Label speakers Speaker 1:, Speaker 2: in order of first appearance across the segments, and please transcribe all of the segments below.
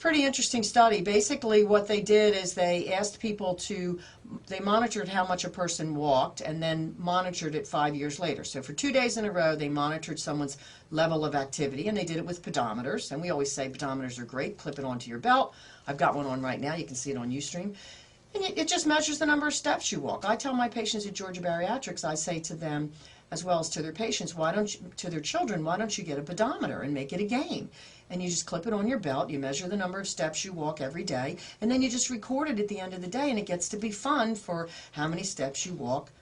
Speaker 1: pretty interesting study. Basically, what they did is they asked people they monitored how much a person walked and then monitored it 5 years later. So for 2 days in a row, they monitored someone's level of activity, and they did it with pedometers. And we always say pedometers are great. Clip it onto your belt. I've got one on right now. You can see it on Ustream. And it just measures the number of steps you walk. I tell my patients at Georgia Bariatrics, I say to them, as well as to their patients, to their children, why don't you get a pedometer and make it a game? And you just clip it on your belt, you measure the number of steps you walk every day, and then you just record it at the end of the day, and it gets to be fun for how many steps you walk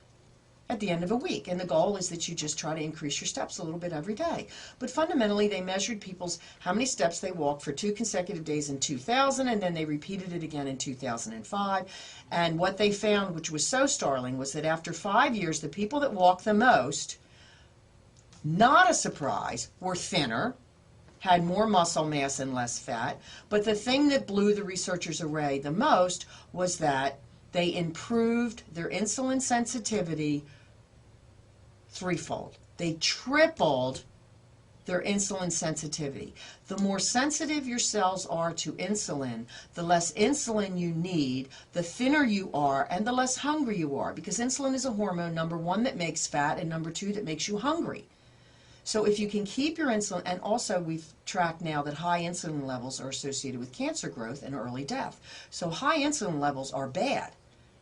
Speaker 1: at the end of a week. And the goal is that you just try to increase your steps a little bit every day. But fundamentally, they measured how many steps they walked for 2 consecutive days in 2000, and then they repeated it again in 2005. And what they found, which was so startling, was that after 5 years, the people that walked the most, not a surprise, were thinner, had more muscle mass and less fat. But the thing that blew the researchers away the most was that they improved their insulin sensitivity threefold. They tripled their insulin sensitivity. The more sensitive your cells are to insulin, the less insulin you need, the thinner you are, and the less hungry you are, because insulin is a hormone, number 1, that makes fat, and number 2, that makes you hungry. So if you can keep your insulin, and also we've tracked now that high insulin levels are associated with cancer growth and early death. So high insulin levels are bad,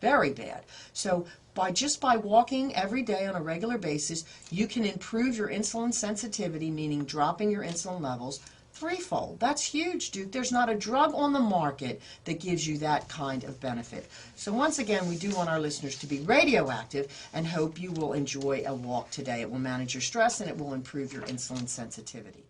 Speaker 1: very bad. So just by walking every day on a regular basis, you can improve your insulin sensitivity, meaning dropping your insulin levels threefold. That's huge, Duke. There's not a drug on the market that gives you that kind of benefit. So once again, we do want our listeners to be radioactive and hope you will enjoy a walk today. It will manage your stress and it will improve your insulin sensitivity.